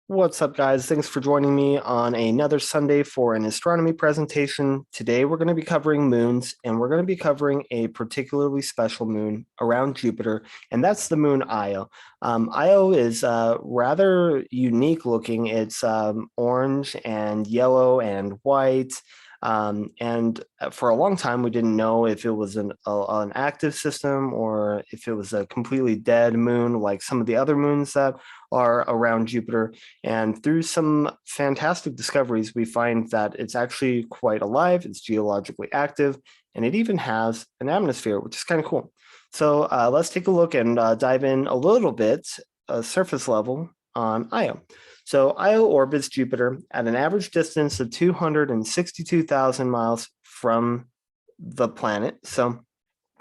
What's up, guys? Thanks for joining me on another Sunday for an astronomy presentation. Today, we're going to be covering moons, and we're going to be covering a particularly special moon around Jupiter, and that's the moon Io. Io is rather unique looking. It's orange and yellow and white. And for a long time, we didn't know if it was an active system or if it was a completely dead moon, like some of the other moons that are around Jupiter. And through some fantastic discoveries, we find that it's actually quite alive, it's geologically active, and it even has an atmosphere, which is kind of cool. So let's take a look and dive in a little bit, surface level on Io. So Io orbits Jupiter at an average distance of 262,000 miles from the planet. So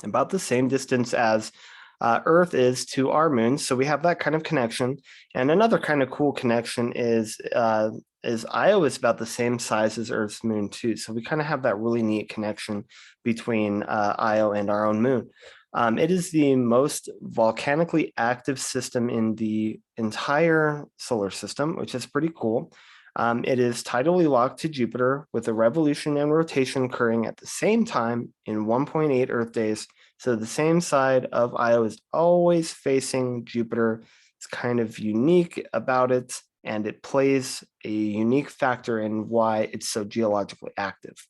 about the same distance as Earth is to our moon. So we have that kind of connection. And another kind of cool connection is Io is about the same size as Earth's moon too. So we kind of have that really neat connection between Io and our own moon. It is the most volcanically active system in the entire solar system, which is pretty cool. It is tidally locked to Jupiter with a revolution and rotation occurring at the same time in 1.8 Earth days. So the same side of Io is always facing Jupiter. It's kind of unique about it, and it plays a unique factor in why it's so geologically active.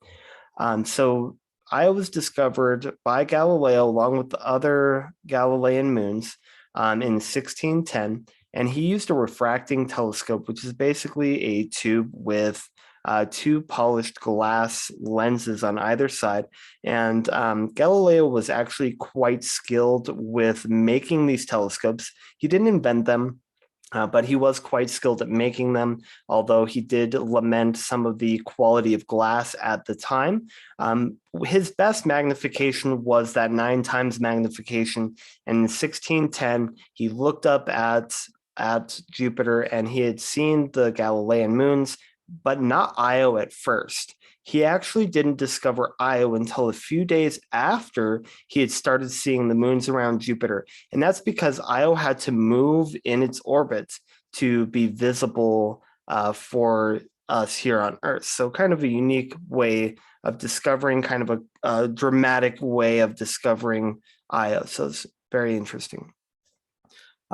So Io was discovered by Galileo along with the other Galilean moons in 1610, and he used a refracting telescope, which is basically a tube with two polished glass lenses on either side. And Galileo was actually quite skilled with making these telescopes. He didn't invent them, but he was quite skilled at making them, although he did lament some of the quality of glass at the time. His best magnification was that 9 times magnification. And in 1610, he looked up at Jupiter and he had seen the Galilean moons, but not Io at first. He actually didn't discover Io until a few days after he had started seeing the moons around Jupiter. And that's because Io had to move in its orbit to be visible for us here on Earth. So kind of a unique way of discovering, kind of a dramatic way of discovering Io. So it's very interesting.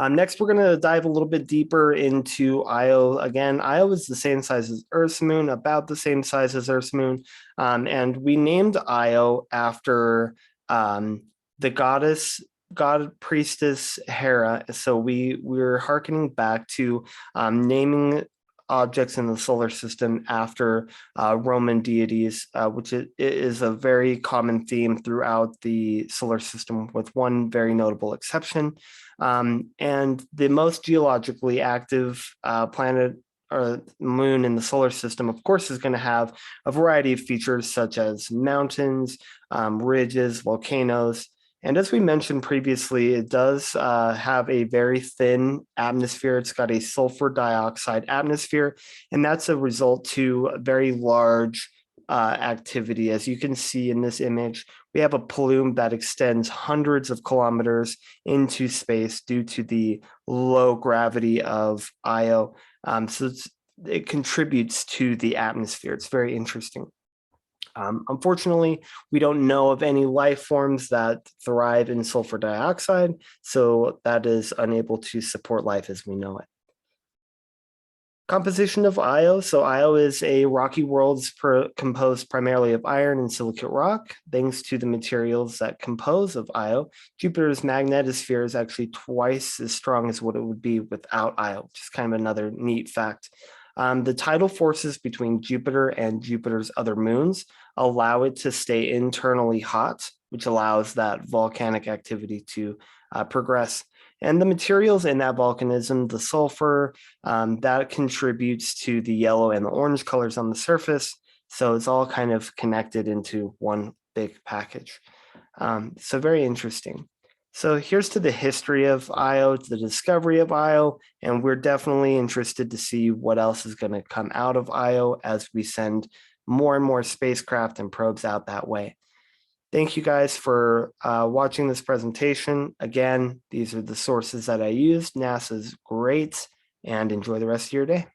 Next, we're going to dive a little bit deeper into Io. Again, Io is the same size as Earth's moon, about the same size as Earth's moon. And we named Io after the god priestess Hera. So we're hearkening back to naming objects in the solar system after Roman deities, which is a very common theme throughout the solar system, with one very notable exception. And the most geologically active planet or moon in the solar system, of course, is going to have a variety of features such as mountains, ridges, volcanoes. And as we mentioned previously, it does have a very thin atmosphere. It's got a sulfur dioxide atmosphere, and that's a result to a very large activity. As you can see in this image, we have a plume that extends hundreds of kilometers into space due to the low gravity of Io. So it contributes to the atmosphere. It's very interesting. Unfortunately, we don't know of any life forms that thrive in sulfur dioxide, so that is unable to support life as we know it. Composition of Io. So Io is a rocky world composed primarily of iron and silicate rock. Thanks to the materials that compose of Io, Jupiter's magnetosphere is actually twice as strong as what it would be without Io, which is kind of another neat fact. The tidal forces between Jupiter and Jupiter's other moons allow it to stay internally hot, which allows that volcanic activity to progress. And the materials in that volcanism, the sulfur, that contributes to the yellow and the orange colors on the surface. So it's all kind of connected into one big package. So very interesting. So here's to the history of Io, to the discovery of Io, and we're definitely interested to see what else is going to come out of Io as we send more and more spacecraft and probes out that way. Thank you guys for watching this presentation. Again, these are the sources that I used. NASA's great. and enjoy the rest of your day.